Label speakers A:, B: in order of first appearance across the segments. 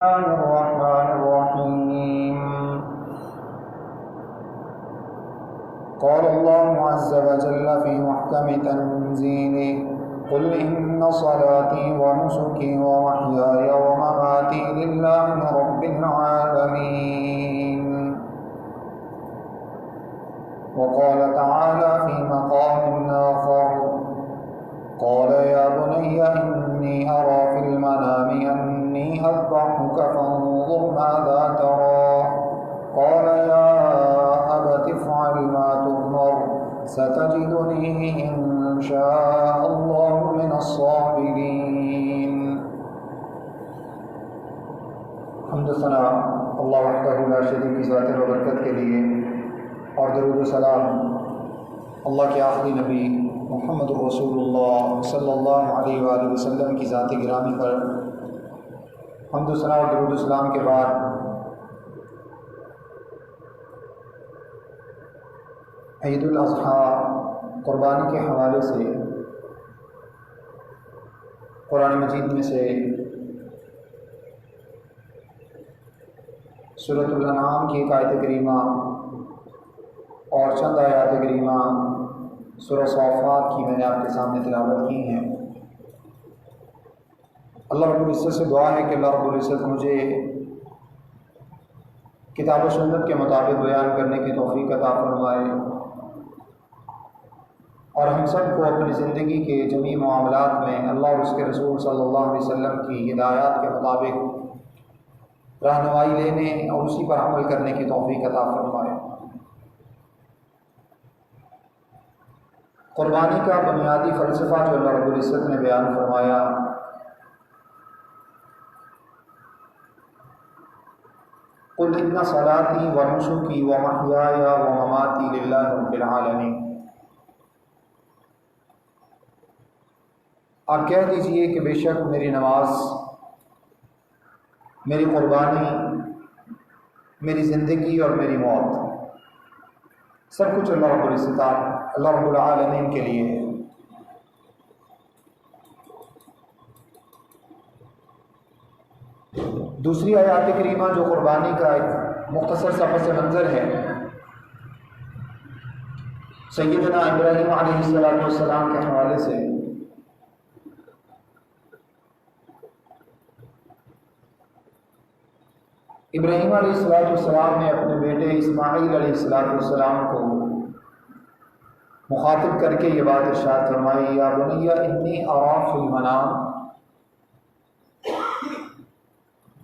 A: الله الرحمن الرحيم. قال الله عز وجل في محكم تنزيله: قل إن صلاتي ونسكي ومحياي ومماتي لله رب العالمين. وقال تعالى في مقام آخر: قال يا بني إني أرى في المنام أني أذبحك فانظر ماذا ترى. قال يا أبت افعل ما تؤمر ستجدني إن شاء الله من الصابرين. حمد و ثنا اللہ وحدہ لا شریک کی ذات و برکت کے لیے، اور درود و سلام اللہ کے آخری نبی محمد رسول اللہ صلی اللہ علیہ وآلہ وسلم کی ذات گرامی پر حمد و ثنا اور درود و سلام کے بعد عید الاضحیٰ قربانی کے حوالے سے قرآن مجید میں سے سورۃ الانعام کی ایک آیت کریمہ اور چند آیات کریمہ سورہ صافات کی میں نے آپ کے سامنے تلاوت کی ہیں۔ اللہ رب العزت سے دعا ہے کہ اللہ رب العزت مجھے کتاب و سنت کے مطابق بیان کرنے کی توفیق عطا فرمائے، اور ہم سب کو اپنی زندگی کے جمیع معاملات میں اللہ اور اس کے رسول صلی اللہ علیہ وسلم کی ہدایات کے مطابق رہنمائی لینے اور اسی پر عمل کرنے کی توفیق عطا فرمائے۔ قربانی کا بنیادی فلسفہ جو اللہ رب العزت نے بیان فرمایا، قل ان صلاتی ونسکی ومحیای ومماتی للہ رب العالمین، آپ کہہ دیجئے کہ بے شک میری نماز، میری قربانی، میری زندگی اور میری موت سب کچھ اللہ رب العزت اللہ رب العالمین کے لیے ہے۔ دوسری آیات کریمہ جو قربانی کا ایک مختصر سا پس منظر ہے، سیدنا ابراہیم علیہ السلام کے حوالے سے، ابراہیم علیہ السلام نے اپنے بیٹے اسماعیل علیہ السلام کو مخاطب کر کے یہ بات ارشاد فرمائی: یا بنی انی ارا فی المنام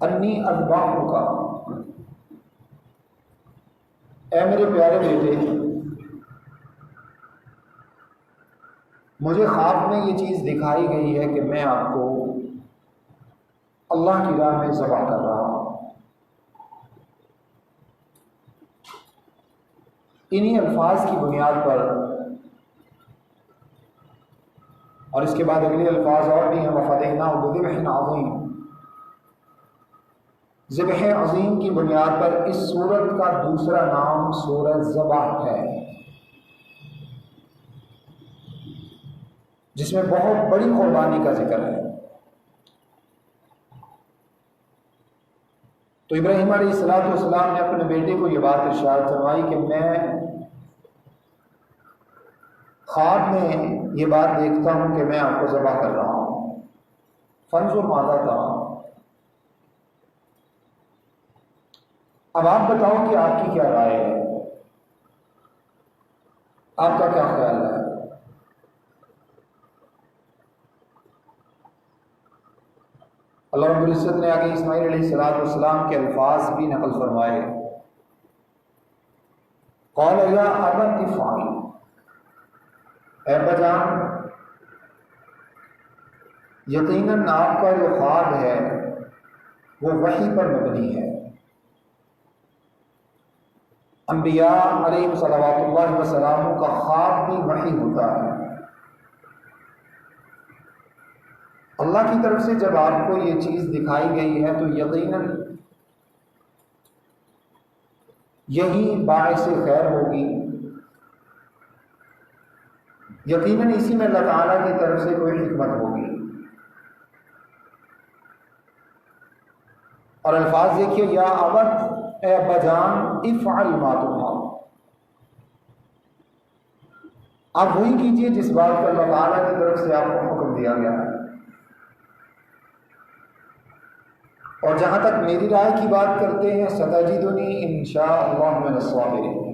A: انی اذبحک، اے میرے پیارے بیٹے، مجھے خواب میں یہ چیز دکھائی گئی ہے کہ میں آپ کو اللہ کی راہ میں ذبح کر رہا ہوں۔ انہی الفاظ کی بنیاد پر، اور اس کے بعد اگلے الفاظ اور بھی ہیں، وَفَدَيْنَاهُ بِذِبْحٍ عَظِيمٍ، ذبح عظیم کی بنیاد پر اس سورت کا دوسرا نام سورہ ذبح ہے، جس میں بہت بڑی قربانی کا ذکر ہے۔ تو ابراہیم علیہ السلام نے اپنے بیٹے کو یہ بات ارشاد فرمائی کہ میں خواب میں یہ بات دیکھتا ہوں کہ میں آپ کو ذبح کر رہا ہوں، فانظر ماذا ترى، اب آپ بتاؤ کہ آپ کی کیا رائے ہے، آپ کا کیا خیال ہے؟ اللہ رب العزت نے آگے اسماعیل علیہ السلام کے الفاظ بھی نقل فرمائے: قال یا ابت افعل، اے ابا جان، یقیناً آپ کا جو خواب ہے وہ وحی پر مبنی ہے۔ انبیاء علیہ صلوات اللہ وسلام کا خواب بھی وحی ہوتا ہے۔ اللہ کی طرف سے جب آپ کو یہ چیز دکھائی گئی ہے تو یقیناً یہی باعث خیر ہوگی، یقیناً اسی میں اللہ تعالیٰ کی طرف سے کوئی حکمت ہوگی۔ اور الفاظ دیکھیے، یا ابت، اے ابا جان، افعل ما تؤمر، آپ وہی کیجئے جس بات پر اللہ تعالیٰ کی طرف سے آپ کو حکم دیا گیا ہے۔ اور جہاں تک میری رائے کی بات کرتے ہیں، ستجدنی انشاءاللہ من الصابرین،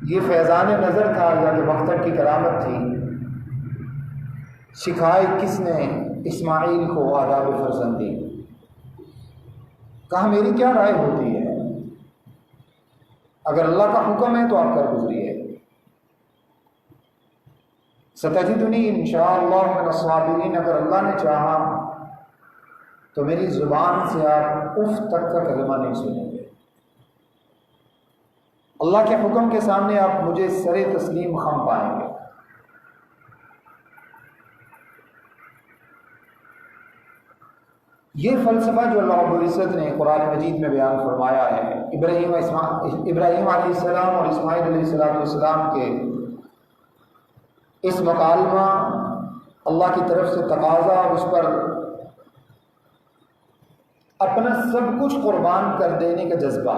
A: یہ فیضان نظر تھا یا کہ وقت کی کرامت تھی، سکھائے کس نے اسماعیل کو آداب فرزندی؟ کہا میری کیا رائے ہوتی ہے، اگر اللہ کا حکم ہے تو آپ کر گزریے، ستجدنی انشاءاللہ من الصابرین، اگر اللہ نے چاہا تو میری زبان سے آپ اف تک کا کلمہ نہیں سنیں گے، اللہ کے حکم کے سامنے آپ مجھے سر تسلیم خم پائیں گے۔ یہ فلسفہ جو اللہ رب العزت نے قرآن مجید میں بیان فرمایا ہے، ابراہیم علیہ السلام اور اسماعیل علیہ السلام کے اس مکالمہ، اللہ کی طرف سے تقاضا اور اس پر اپنا سب کچھ قربان کر دینے کا جذبہ،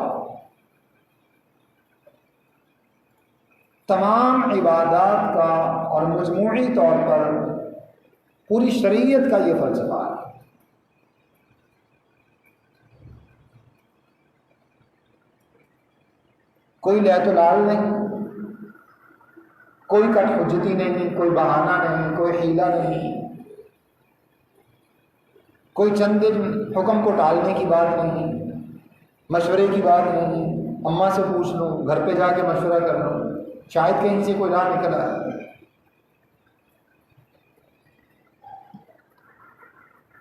A: تمام عبادات کا اور مجموعی طور پر پوری شریعت کا یہ فلسفہ ہے۔ کوئی لیت لال نہیں، کوئی کٹ حجتی نہیں، کوئی بہانہ نہیں، کوئی حیلہ نہیں، کوئی چند دن حکم کو ٹالنے کی بات نہیں، مشورے کی بات نہیں، اماں سے پوچھ لوں، گھر پہ جا کے مشورہ کر لوں، شاید کہیں سے کوئی راہ نکل آئے۔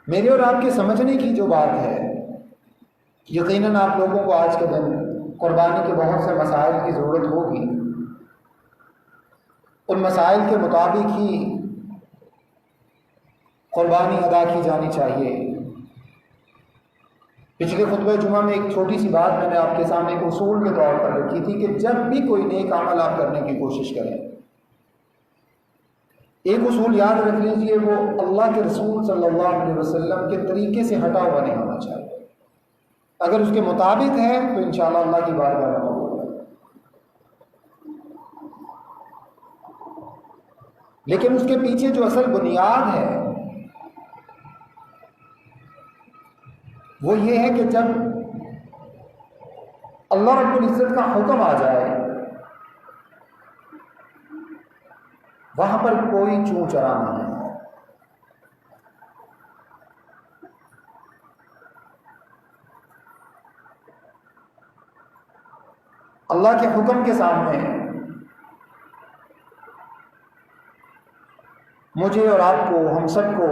A: میرے اور آپ کے سمجھنے کی جو بات ہے، یقیناً آپ لوگوں کو آج کے دن قربانی کے بہت سے مسائل کی ضرورت ہوگی، ان مسائل کے مطابق ہی قربانی ادا کی جانی چاہیے۔ پچھلے خطبہ جمعہ میں ایک چھوٹی سی بات میں نے آپ کے سامنے ایک اصول کے طور پر رکھی تھی کہ جب بھی کوئی نیک عمل آپ کرنے کی کوشش کریں، ایک اصول یاد رکھ لیجئے، وہ اللہ کے رسول صلی اللہ علیہ وسلم کے طریقے سے ہٹا ہوا نہیں ہونا چاہیے۔ اگر اس کے مطابق ہے تو انشاءاللہ اللہ کی بارگاہ میں قبول ہے، لیکن اس کے پیچھے جو اصل بنیاد ہے وہ یہ ہے کہ جب اللہ رب العزت کا حکم آ جائے، وہاں پر کوئی چوں چرا نہیں ہے۔ اللہ کے حکم کے سامنے مجھے اور آپ کو، ہم سب کو،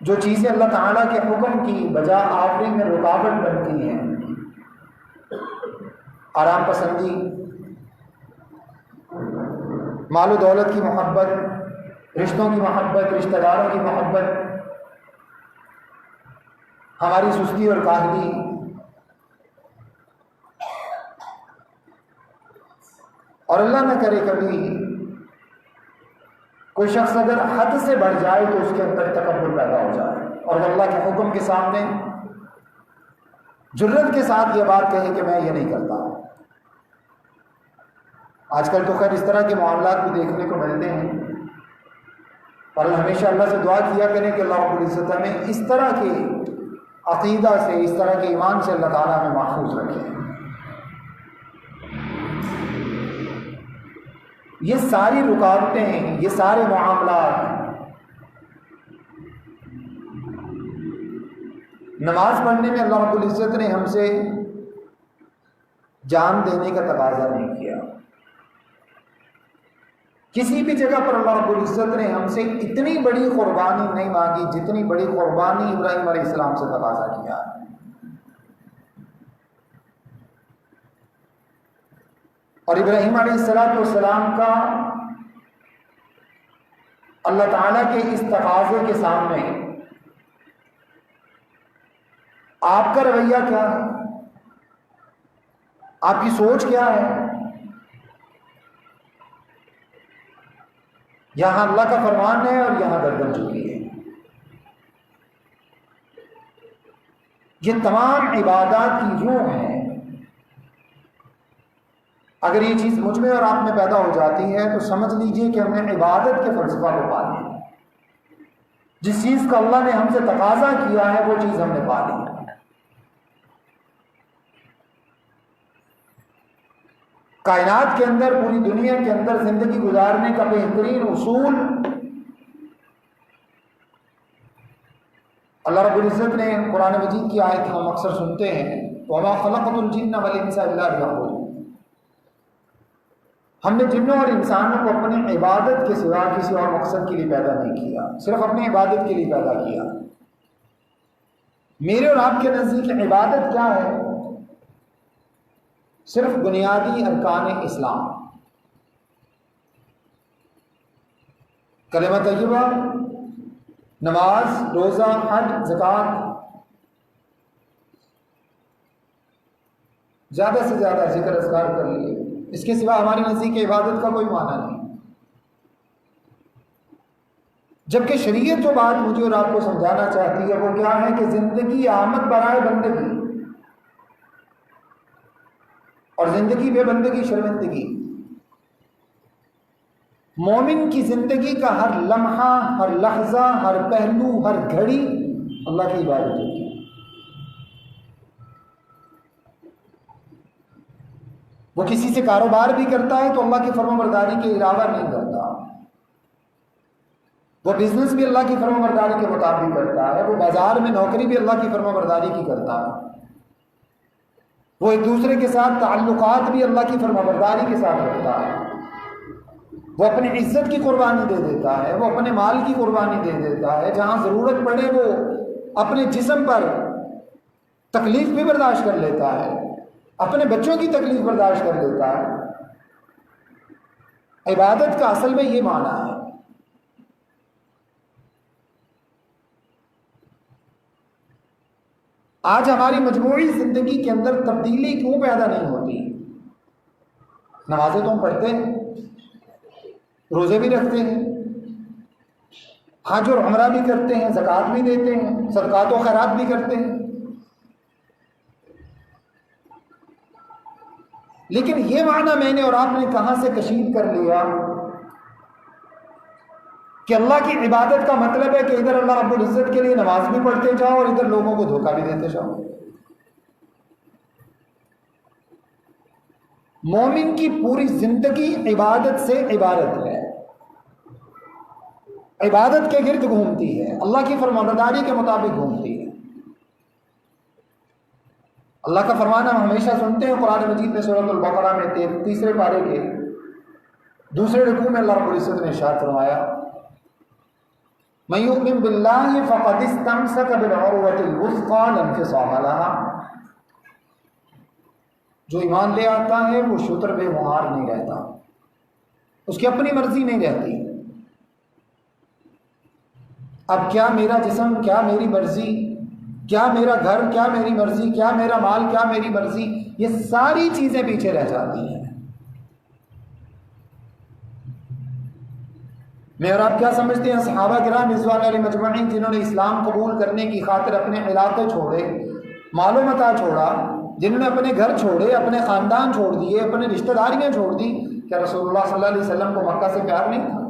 A: جو چیزیں اللہ تعالیٰ کے حکم کی بجا آوری میں رکاوٹ بنتی ہیں، آرام پسندی، مال و دولت کی محبت، رشتوں کی محبت، رشتہ داروں کی محبت، ہماری سستی اور کاہلی، اور اللہ نہ کرے کبھی کوئی شخص اگر حد سے بڑھ جائے تو اس کے اندر تکبر پیدا ہو جائے اور وہ اللہ کے حکم کے سامنے جرت کے ساتھ یہ بات کہے کہ میں یہ نہیں کرتا۔ آج کل تو خیر اس طرح کے معاملات بھی دیکھنے کو ملتے ہیں، اور ہمیشہ اللہ سے دعا کیا کریں کہ اللہ رب العزت ہمیں اس طرح کے عقیدہ سے، اس طرح کے ایمان سے اللہ تعالیٰ ہمیں محفوظ رکھے۔ یہ ساری رکاوٹیں، یہ سارے معاملات نماز پڑھنے میں اللہ رب العزت نے ہم سے جان دینے کا تقاضا نہیں کیا، کسی بھی جگہ پر اللہ رب العزت نے ہم سے اتنی بڑی قربانی نہیں مانگی جتنی بڑی قربانی ابراہیم علیہ السلام سے تقاضا کیا۔ اور ابراہیم علیہ السلام کا اللہ تعالیٰ کے اس تقاضے کے سامنے آپ کا رویہ کیا ہے، آپ کی سوچ کیا ہے؟ یہاں اللہ کا فرمان ہے اور یہاں گردن جھکی ہے۔ یہ تمام عبادات کی روح ہیں۔ اگر یہ چیز مجھ میں اور آپ میں پیدا ہو جاتی ہے تو سمجھ لیجئے کہ ہم نے عبادت کے فلسفہ کو پا لیا۔ جس چیز کا اللہ نے ہم سے تقاضا کیا ہے وہ چیز ہم نے پا لی۔ کائنات کے اندر، پوری دنیا کے اندر زندگی گزارنے کا بہترین اصول اللہ رب العزت نے قرآن مجید کی آیت ہم اکثر سنتے ہیں، وَمَا خَلَقْتُ الْجِنَّ وَالْإِنسَ إِلَّا لِيَعْبُدُونِ۔ ہم نے جنوں اور انسانوں کو اپنی عبادت کے سوا کسی اور مقصد کے لیے پیدا نہیں کیا، صرف اپنی عبادت کے لیے پیدا کیا۔ میرے اور آپ کے نزدیک عبادت کیا ہے؟ صرف بنیادی ارکان اسلام، کلمہ طیبہ، نماز، روزہ، حج، زکوٰۃ، زیادہ سے زیادہ ذکر اذکار کر لیے، اس کے سوا ہماری نزدیک عبادت کا کوئی معنی نہیں۔ جبکہ شریعت جو بات مجھے اور آپ کو سمجھانا چاہتی ہے وہ کیا ہے کہ زندگی آمد برائے بندگی، اور زندگی بے بندگی شرمندگی۔ مومن کی زندگی کا ہر لمحہ، ہر لحظہ، ہر پہلو، ہر گھڑی اللہ کی عبادت ہوتی ہے۔ وہ کسی سے کاروبار بھی کرتا ہے تو اللہ کی فرمانبرداری کے علاوہ نہیں کرتا، وہ بزنس بھی اللہ کی فرمانبرداری کے مطابق کرتا ہے، وہ بازار میں نوکری بھی اللہ کی فرمانبرداری کی کرتا ہے، وہ ایک دوسرے کے ساتھ تعلقات بھی اللہ کی فرمانبرداری کے ساتھ رکھتا ہے، وہ اپنی عزت کی قربانی دے دیتا ہے، وہ اپنے مال کی قربانی دے دیتا ہے، جہاں ضرورت پڑے وہ اپنے جسم پر تکلیف بھی برداشت کر لیتا ہے، اپنے بچوں کی تکلیف برداشت کر لیتا ہے۔ عبادت کا اصل میں یہ معنی ہے۔ آج ہماری مجموعی زندگی کے اندر تبدیلی کیوں پیدا نہیں ہوتی؟ نمازیں تو ہم پڑھتے ہیں، روزے بھی رکھتے ہیں، حج اور عمرہ بھی کرتے ہیں، زکوٰۃ بھی دیتے ہیں، صدقات و خیرات بھی کرتے ہیں، لیکن یہ معنی میں نے اور آپ نے کہاں سے کشید کر لیا کہ اللہ کی عبادت کا مطلب ہے کہ ادھر اللہ رب العزت کے لیے نماز بھی پڑھتے جاؤ اور ادھر لوگوں کو دھوکہ بھی دیتے جاؤ۔ مومن کی پوری زندگی عبادت سے عبارت ہے، عبادت کے گرد گھومتی ہے، اللہ کی فرمانبرداری کے مطابق گھومتی ہے۔ اللہ کا فرمان ہم ہمیشہ سنتے ہیں، قرآن مجید میں سورۃ البقرہ میں 33 پارے کے دوسرے رکوع میں اللہ رب العزت نے ارشاد فرمایا، مَن یؤمن بِاللَّهِ فَقَدِ اسْتَمْسَكَ بِالْعُرْوَةِ الْوُثْقَىٰ لَا انفصام لَهَا۔ جو ایمان لے آتا ہے وہ شتر بے مہار نہیں رہتا، اس کی اپنی مرضی نہیں رہتی۔ اب کیا میرا جسم، کیا میری مرضی، کیا میرا گھر، کیا میری مرضی، کیا میرا مال، کیا میری مرضی، یہ ساری چیزیں پیچھے رہ جاتی ہیں۔ میں اور آپ کیا سمجھتے ہیں صحابہ کرام رضوان اللہ علیہم اجمعین جنہوں نے اسلام قبول کرنے کی خاطر اپنے علاقے چھوڑے، مال و متاع چھوڑا، جنہوں نے اپنے گھر چھوڑے، اپنے خاندان چھوڑ دیے، اپنے رشتہ داریاں چھوڑ دی، کیا رسول اللہ صلی اللہ علیہ وسلم کو مکہ سے پیار نہیں تھا؟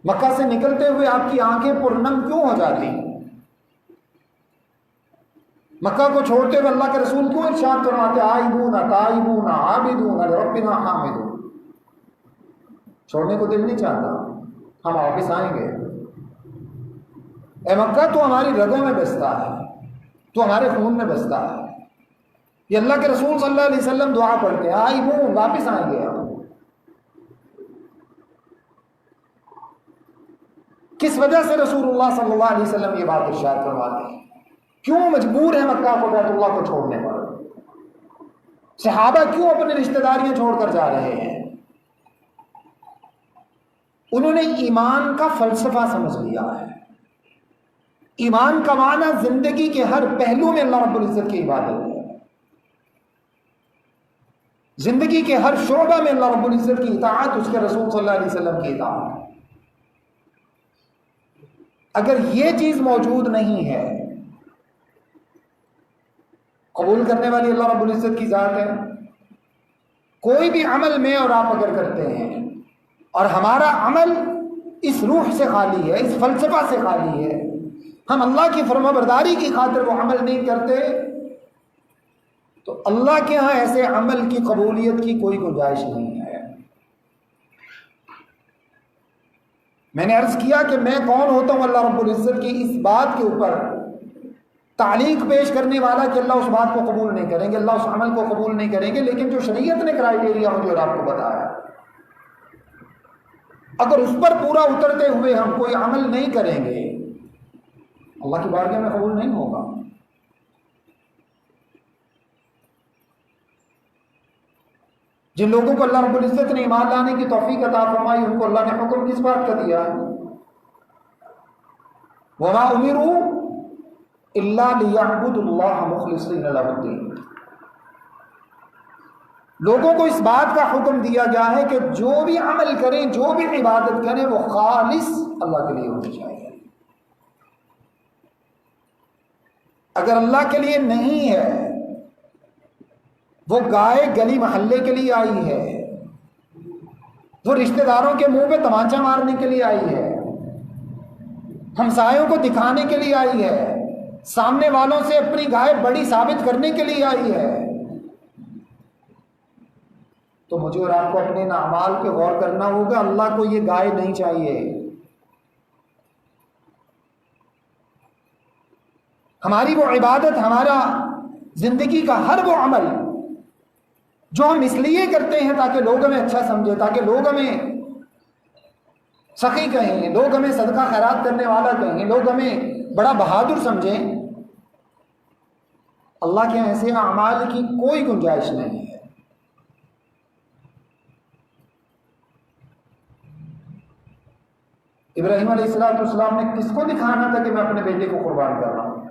A: مکہ سے نکلتے ہوئے آپ کی آنکھیں پرنم کیوں ہو جاتی؟ مکہ کو چھوڑتے ہوئے اللہ کے رسول کیوں ارشاد فرماتے آئبون تائبون عابدون لربنا حامدون؟ چھوڑنے کو دل نہیں چاہتا، ہم واپس آئیں گے۔ اے مکہ تو ہماری رگوں میں بستا ہے، تو ہمارے خون میں بستا ہے۔ یہ اللہ کے رسول صلی اللہ علیہ وسلم دعا پڑھتے ہیں آئبون، واپس آئیں گے ہم۔ کس وجہ سے رسول اللہ صلی اللہ علیہ وسلم یہ بات ارشاد فرماتے ہیں؟ کیوں مجبور ہے مکہ کو، بیت اللہ کو چھوڑنے پر؟ صحابہ کیوں اپنی رشتہ داریاں چھوڑ کر جا رہے ہیں؟ انہوں نے ایمان کا فلسفہ سمجھ لیا ہے۔ ایمان کا معنی زندگی کے ہر پہلو میں اللہ رب العزت کی عبادت ہے۔ زندگی کے ہر شعبہ میں اللہ رب العزت کی اطاعت، اس کے رسول صلی اللہ علیہ وسلم کی اطاعت. اگر یہ چیز موجود نہیں ہے، قبول کرنے والی اللہ رب العزت کی ذات ہے. کوئی بھی عمل میں اور آپ اگر کرتے ہیں اور ہمارا عمل اس روح سے خالی ہے، اس فلسفہ سے خالی ہے، ہم اللہ کی فرما برداری کی خاطر وہ عمل نہیں کرتے، تو اللہ کے ہاں ایسے عمل کی قبولیت کی کوئی گنجائش نہیں ہے. میں نے عرض کیا کہ میں کون ہوتا ہوں اللہ رب العزت کی اس بات کے اوپر تعلیق پیش کرنے والا کہ اللہ اس بات کو قبول نہیں کریں گے، اللہ اس عمل کو قبول نہیں کریں گے. لیکن جو شریعت نے کرائیٹیریا مجھے اور آپ کو بتایا، اگر اس پر پورا اترتے ہوئے ہم کوئی عمل نہیں کریں گے، اللہ کی بارگاہ میں قبول نہیں ہوگا. جن لوگوں کو اللہ رب العزت نے ایمان لانے کی توفیق عطا فرمائی، ان کو اللہ نے حکم کس بات کا دیا؟ وَمَا أُمِرُوا إِلَّا لِيَعْبُدُوا اللَّهَ مُخْلِصِينَ لَهُ الدِّينَ. لوگوں کو اس بات کا حکم دیا گیا ہے کہ جو بھی عمل کریں، جو بھی عبادت کریں، وہ خالص اللہ کے لیے ہونی چاہیے. اگر اللہ کے لیے نہیں ہے، وہ گائے گلی محلے کے لیے آئی ہے، وہ رشتہ داروں کے منہ پہ تمانچہ مارنے کے لیے آئی ہے، ہمسایوں کو دکھانے کے لیے آئی ہے، سامنے والوں سے اپنی گائے بڑی ثابت کرنے کے لیے آئی ہے، تو مجھے اور آپ کو اپنے ان اعمال پہ غور کرنا ہوگا. اللہ کو یہ گائے نہیں چاہیے. ہماری وہ عبادت، ہمارا زندگی کا ہر وہ عمل جو ہم اس لیے کرتے ہیں تاکہ لوگ ہمیں اچھا سمجھیں، تاکہ لوگ ہمیں سخی کہیں، لوگ ہمیں صدقہ خیرات کرنے والا کہیں، لوگ ہمیں بڑا بہادر سمجھیں، اللہ کے ایسے اعمال کی کوئی گنجائش نہیں ہے. ابراہیم علیہ السلام نے کس کو دکھانا تھا کہ میں اپنے بیٹے کو قربان کر رہا ہوں؟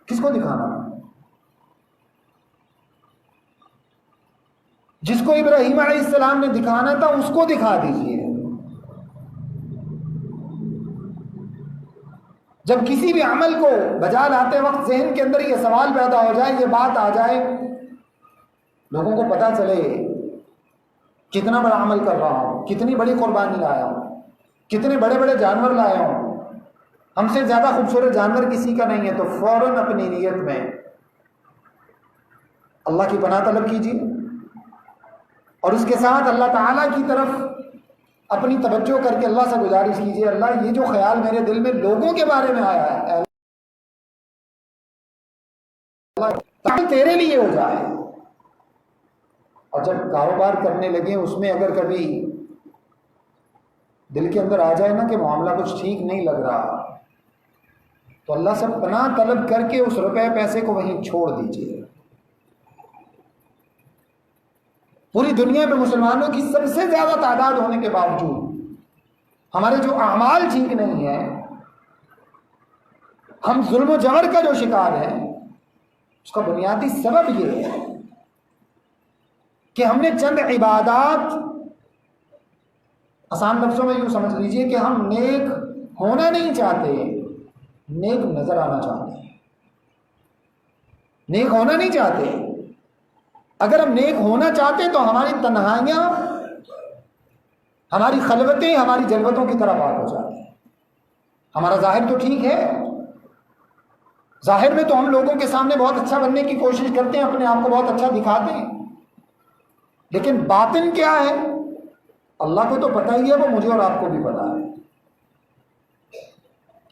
A: کس کو دکھانا تھا؟ جس کو ابراہیم علیہ السلام نے دکھانا تھا اس کو دکھا دیجیے. جب کسی بھی عمل کو بجا لاتے وقت ذہن کے اندر یہ سوال پیدا ہو جائے، یہ بات آ جائے، لوگوں کو پتا چلے کتنا بڑا عمل کر رہا ہوں، کتنی بڑی قربانی لایا ہوں، کتنے بڑے بڑے جانور لایا ہوں، ہم سے زیادہ خوبصورت جانور کسی کا نہیں ہے، تو فوراً اپنی نیت میں اللہ کی پناہ طلب کیجیے اور اس کے ساتھ اللہ تعالیٰ کی طرف اپنی توجہ کر کے اللہ سے گزارش کیجیے، اللہ یہ جو خیال میرے دل میں لوگوں کے بارے میں آیا ہے، اللہ تیرے لیے ہو جائے. اور جب کاروبار کرنے لگے اس میں اگر کبھی دل کے اندر آ جائے نا کہ معاملہ کچھ ٹھیک نہیں لگ رہا، تو اللہ سے پناہ طلب کر کے اس روپے پیسے کو وہیں چھوڑ دیجیے. پوری دنیا میں مسلمانوں کی سب سے زیادہ تعداد ہونے کے باوجود ہمارے جو اعمال ٹھیک نہیں ہیں، ہم ظلم و جبر کا جو شکار ہیں، اس کا بنیادی سبب یہ ہے کہ ہم نے چند عبادات، آسان لفظوں میں یوں سمجھ لیجئے کہ ہم نیک ہونا نہیں چاہتے، نیک نظر آنا چاہتے ہیں. نیک ہونا نہیں چاہتے. اگر ہم نیک ہونا چاہتے تو ہماری تنہائیاں، ہماری خلوتیں ہماری جلوتوں کی طرح بات ہو جاتی ہیں. ہمارا ظاہر تو ٹھیک ہے، ظاہر میں تو ہم لوگوں کے سامنے بہت اچھا بننے کی کوشش کرتے ہیں، اپنے آپ کو بہت اچھا دکھاتے ہیں، لیکن باطن کیا ہے اللہ کو تو پتہ ہی ہے، وہ مجھے اور آپ کو بھی پتہ ہے.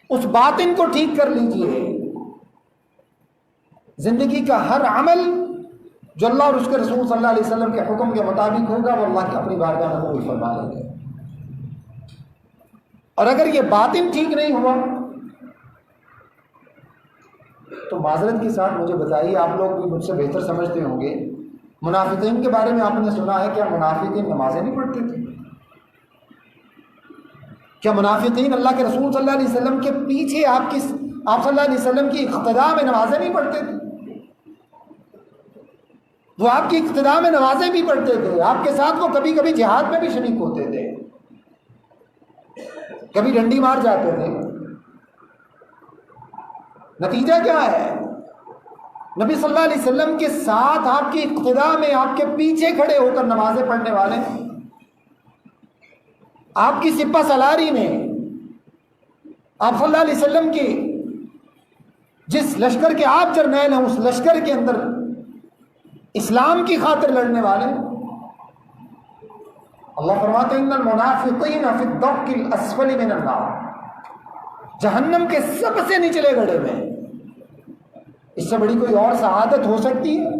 A: اس باطن کو ٹھیک کر لیجئے. زندگی کا ہر عمل جو اللہ اور اس کے رسول صلی اللہ علیہ وسلم کے حکم کے مطابق ہوگا وہ اللہ کی اپنی بارگاہ میں قبول فرما لیں گے. اور اگر یہ باطن ٹھیک نہیں ہوا تو معذرت کے ساتھ مجھے بتائیے، آپ لوگ بھی مجھ سے بہتر سمجھتے ہوں گے، منافقین کے بارے میں آپ نے سنا ہے، کیا منافقین نمازیں نہیں پڑھتے تھے؟ کیا منافقین اللہ کے رسول صلی اللہ علیہ وسلم کے پیچھے آپ صلی اللہ علیہ وسلم کی اقتداء میں نمازیں نہیں پڑھتے تھے؟ وہ آپ کی اقتداء میں نمازیں بھی پڑھتے تھے، آپ کے ساتھ وہ کبھی کبھی جہاد میں بھی شریک ہوتے تھے، کبھی ڈنڈی مار جاتے تھے۔ نتیجہ کیا ہے؟ نبی صلی اللہ علیہ وسلم کے ساتھ آپ کی اقتداء میں آپ کے پیچھے کھڑے ہو کر نمازیں پڑھنے والے، آپ کی سپہ سالاری میں آپ صلی اللہ علیہ وسلم کی جس لشکر کے آپ جرنیل ہیں اس لشکر کے اندر اسلام کی خاطر لڑنے والے۔ اللہ فرماتے ہیں ان المنافقین فی الدرک الاسفل من النار، جہنم کے سب سے نچلے گڑھے میں۔ اس سے بڑی کوئی اور سعادت ہو سکتی ہے؟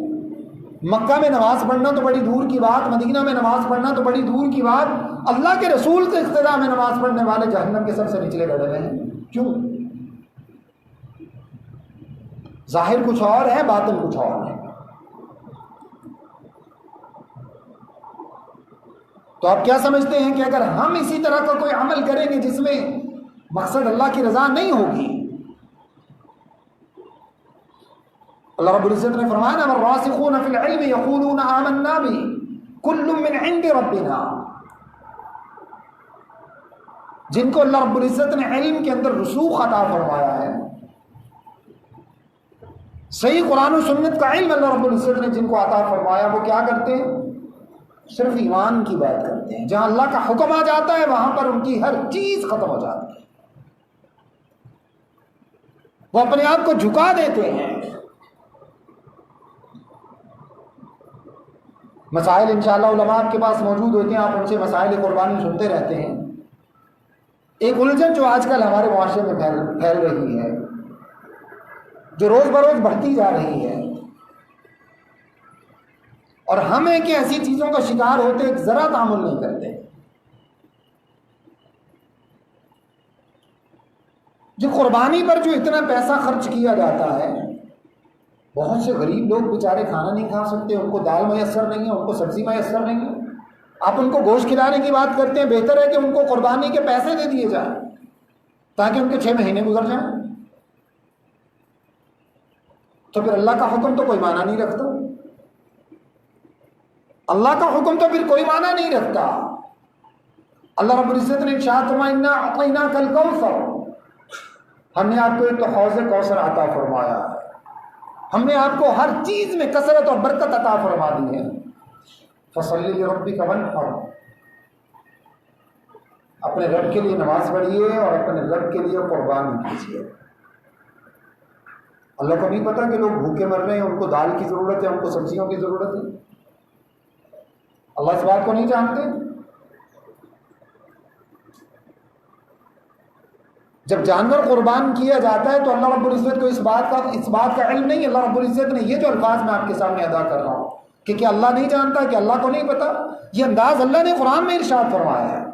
A: مکہ میں نماز پڑھنا تو بڑی دور کی بات، مدینہ میں نماز پڑھنا تو بڑی دور کی بات، اللہ کے رسول کے اقتداء میں نماز پڑھنے والے جہنم کے سب سے نچلے گڑھے میں ہیں۔ کیوں؟ ظاہر کچھ اور ہے، باطن کچھ اور ہے۔ تو آپ کیا سمجھتے ہیں کہ اگر ہم اسی طرح کا کوئی عمل کریں گے جس میں مقصد اللہ کی رضا نہیں ہوگی؟ اللہ رب العزت نے فرمایا والراسخون فی العلم یقولون آمنا به کل من عند ربنا، جن کو اللہ رب العزت نے علم کے اندر رسوخ عطا فرمایا ہے، صحیح قرآن و سنت کا علم اللہ رب العزت نے جن کو عطا فرمایا، وہ کیا کرتے ہیں؟ صرف ایمان کی بات کرتے ہیں۔ جہاں اللہ کا حکم آ جاتا ہے وہاں پر ان کی ہر چیز ختم ہو جاتی ہے، وہ اپنے آپ کو جھکا دیتے ہیں۔ مسائل انشاءاللہ علماء آپ کے پاس موجود ہوتے ہیں، آپ ان سے مسائل قربانی سنتے رہتے ہیں۔ ایک الجھن جو آج کل ہمارے معاشرے میں پھیل رہی ہے، جو روز بروز بڑھتی جا رہی ہے، اور ہم ایک ایسی چیزوں کا شکار ہوتے ایک ذرا تعامل نہیں کرتے۔ جو قربانی پر جو اتنا پیسہ خرچ کیا جاتا ہے، بہت سے غریب لوگ بیچارے کھانا نہیں کھا سکتے، ان کو دال میسر نہیں ہے، ان کو سبزی میسر نہیں ہے، آپ ان کو گوشت کھلانے کی بات کرتے ہیں۔ بہتر ہے کہ ان کو قربانی کے پیسے دے دیے جائیں تاکہ ان کے 6 مہینے گزر جائیں۔ تو پھر اللہ کا حکم تو کوئی معنی نہیں رکھتا، اللہ کا حکم تو پھر کوئی معنی نہیں رکھتا۔ اللہ رب العزت نے ارشاد فرمایا انا اعطیناک الکوثر، ہم نے آپ کو ایک تو حوض کوثر عطا فرمایا ہے، ہم نے آپ کو ہر چیز میں کثرت اور برکت عطا فرما دی ہے۔ فصلی لربک وانحر، اپنے رب کے لیے نماز پڑھیے اور اپنے رب کے لیے قربانی کیجیے۔ اللہ کو نہیں پتا کہ لوگ بھوکے مر رہے ہیں، ان کو دال کی ضرورت ہے، ان کو سبزیوں کی ضرورت ہے؟ اللہ اس بات کو نہیں جانتے؟ جب جانور قربان کیا جاتا ہے تو اللہ رب العزت کو اس بات کا علم نہیں۔ اللہ رب العزت نے یہ جو الفاظ میں آپ کے سامنے ادا کر رہا ہوں کہ کیا اللہ نہیں جانتا، کہ اللہ کو نہیں پتا، یہ انداز اللہ نے قرآن میں ارشاد فرمایا ہے۔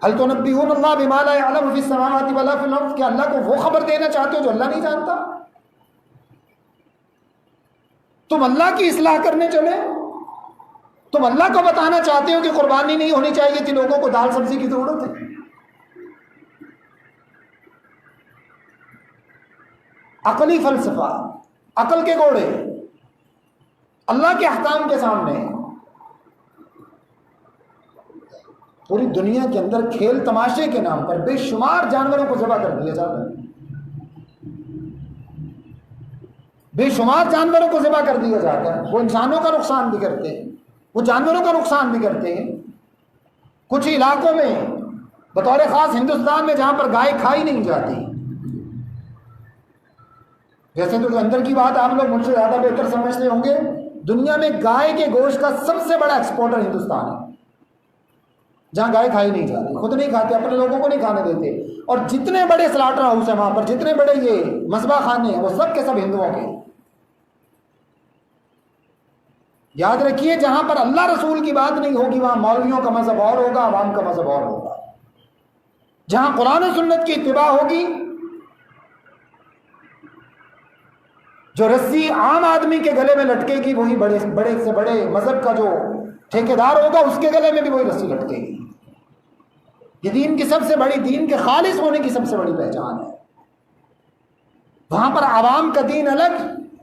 A: هل تنبئون اللہ بما لا يعلم في السماوات ولا في الارض، کہ اللہ کو وہ خبر دینا چاہتے ہو جو اللہ نہیں جانتا؟ تم اللہ کی اصلاح کرنے چلے، تم اللہ کو بتانا چاہتے ہو کہ قربانی نہیں ہونی چاہیے تھی، لوگوں کو دال سبزی کی ضرورت ہے۔ عقلی فلسفہ، عقل کے گھوڑے اللہ کے احکام کے سامنے پوری دنیا کے اندر کھیل تماشے کے نام پر بے شمار جانوروں کو ذبح کر دیا جاتا ہے، بے شمار جانوروں کو ذبح کر دیا جاتا ہے۔ وہ انسانوں کا نقصان بھی کرتے ہیں، وہ جانوروں کا نقصان بھی کرتے ہیں۔ کچھ علاقوں میں بطور خاص ہندوستان میں جہاں پر گائے کھائی نہیں جاتی، ویسے تو اندر کی بات آپ لوگ مجھ سے زیادہ بہتر سمجھتے ہوں گے، دنیا میں گائے کے گوشت کا سب سے بڑا ایکسپورٹر ہندوستان ہے، جہاں گائے کھائی نہیں جاتی، خود نہیں کھاتے، اپنے لوگوں کو نہیں کھانے دیتے، اور جتنے بڑے سلاٹر ہاؤس ہیں وہاں پر، جتنے بڑے یہ مذبح خانے ہیں، وہ سب کے سب ہندوؤں کے۔ یاد رکھیے جہاں پر اللہ رسول کی بات نہیں ہوگی وہاں مولویوں کا مذہب اور ہوگا، عوام کا مذہب اور ہوگا۔ جہاں قرآن و سنت کی اتباع ہوگی، جو رسی عام آدمی کے گلے میں لٹکے گی وہی بڑے سے بڑے مذہب کا جو ٹھیکیدار ہوگا اس کے گلے میں بھی وہی رسی لٹکے گی۔ یہ دین کی سب سے بڑی، دین کے خالص ہونے کی سب سے بڑی پہچان ہے۔ وہاں پر عوام کا دین الگ،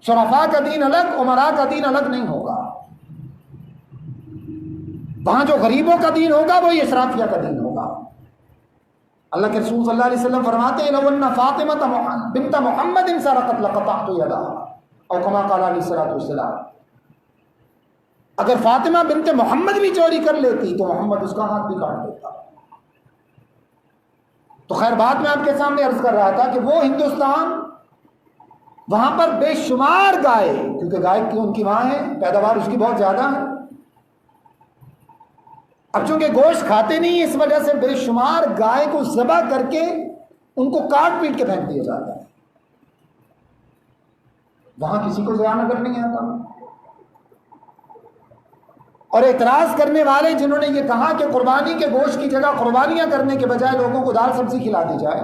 A: شرفاء کا دین الگ، امراء کا دین الگ نہیں ہوگا. وہاں جو غریبوں کا دین ہوگا وہی اشرافیہ کا دین ہوگا. اللہ کے رسول صلی اللہ علیہ وسلم فرماتے ہیں لو ان فاطمہ بنت محمد سرقت لقطعت یدها، اور کما قال علیہ الصلوۃ والسلام، اگر فاطمہ بنت محمد بھی چوری کر لیتی تو محمد اس کا ہاتھ بھی کاٹ دیتا. تو خیر بات میں آپ کے سامنے عرض کر رہا تھا کہ وہ ہندوستان، وہاں پر بے شمار گائے، کیونکہ گائے کی ان کی وہاں ہے، پیداوار اس کی بہت زیادہ ہے. اب چونکہ گوشت کھاتے نہیں، اس وجہ سے بے شمار گائے کو ذبح کر کے ان کو کاٹ پیٹ کے پھینک دیا جاتا ہے. وہاں کسی کو ضیاء نظر نہیں آتا. اور اعتراض کرنے والے جنہوں نے یہ کہا کہ قربانی کے گوشت کی جگہ قربانیاں کرنے کے بجائے لوگوں کو دال سبزی کھلا دی جائے،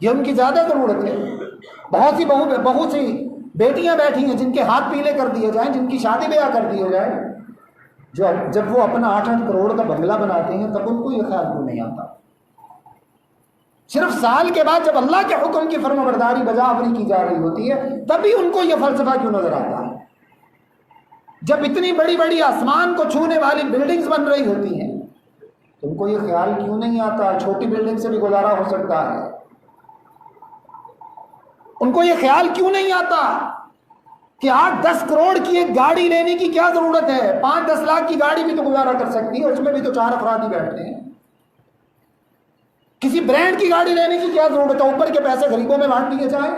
A: یہ ان کی زیادہ ضرورت ہے. بہت سی بیٹیاں بیٹھی ہیں جن کے ہاتھ پیلے کر دیے جائیں، جن کی شادی بیاہ کر دیے جائیں، جب وہ اپنا 8-8 کروڑ کا بنگلہ بناتے ہیں تب ان کو یہ خیال کیوں نہیں آتا؟ صرف سال کے بعد جب اللہ کے حکم کی فرما برداری بجا آوری کی جا رہی ہوتی ہے تبھی ان کو یہ فلسفہ کیوں نظر آتا ہے؟ جب اتنی بڑی بڑی آسمان کو چھونے والی بلڈنگز بن رہی ہوتی ہیں تو ان کو یہ خیال کیوں نہیں آتا چھوٹی بلڈنگ سے بھی گزارا ہو سکتا ہے؟ ان کو یہ خیال کیوں نہیں آتا کہ 8-10 کروڑ کی ایک گاڑی لینے کی کیا ضرورت ہے؟ 5-10 لاکھ کی گاڑی بھی تو گزارا کر سکتی ہے، اس میں بھی تو 4 افراد ہی بیٹھتے ہیں. کسی برانڈ کی گاڑی لینے کی کیا ضرورت ہے؟ اوپر کے پیسے غریبوں میں بانٹ دیے جائیں.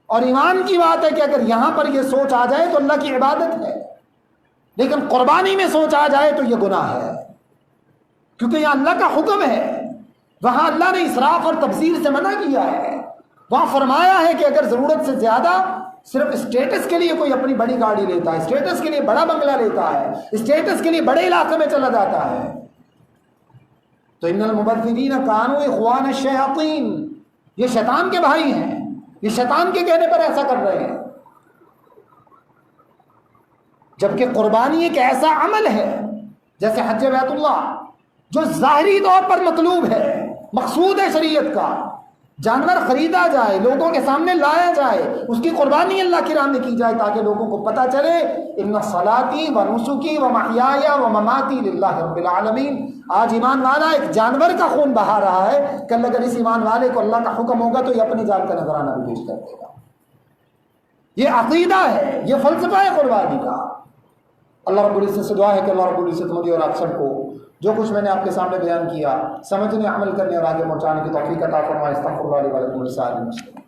A: اور ایمان کی بات ہے کہ اگر یہاں پر یہ سوچ آ جائے تو اللہ کی عبادت ہے، لیکن قربانی میں سوچ آ جائے تو یہ گناہ ہے، کیونکہ یہاں اللہ کا حکم ہے. وہاں اللہ نے اسراف اور تبذیر سے منع کیا ہے. وہاں فرمایا ہے کہ اگر ضرورت سے زیادہ صرف اسٹیٹس کے لیے کوئی اپنی بڑی گاڑی لیتا ہے، اسٹیٹس کے لیے بڑا بنگلہ لیتا ہے، اسٹیٹس کے لیے بڑے علاقے میں چلا جاتا ہے، تو ان المبذرین کانوا اخوان الشیاطین، یہ شیطان کے بھائی ہیں، یہ شیطان کے کہنے پر ایسا کر رہے ہیں. جبکہ قربانی ایک ایسا عمل ہے جیسے حج بیت اللہ جو ظاہری طور پر مطلوب ہے، مقصود ہے شریعت کا، جانور خریدا جائے، لوگوں کے سامنے لایا جائے، اس کی قربانی اللہ کی راہ میں کی جائے تاکہ لوگوں کو پتہ چلے ان صلاتی و نسکی و محیایا و مماتی للہ رب العالمین. آج ایمان والا ایک جانور کا خون بہا رہا ہے، کل اگر اس ایمان والے کو اللہ کا حکم ہوگا تو یہ اپنی جان کا نذرانہ بھی پیش کر دے گا. یہ عقیدہ ہے، یہ فلسفہ ہے قربانی کا. اللہ رب العزت سے دعا ہے کہ اللہ رب العزت مجھے اور آپ سب کو جو کچھ میں نے آپ کے سامنے بیان کیا سمجھنے، عمل کرنے اور آگے پہنچانے کی توفیق عطا فرمائے. استغفر اللہ لی و لکم ولسائر المسلمین.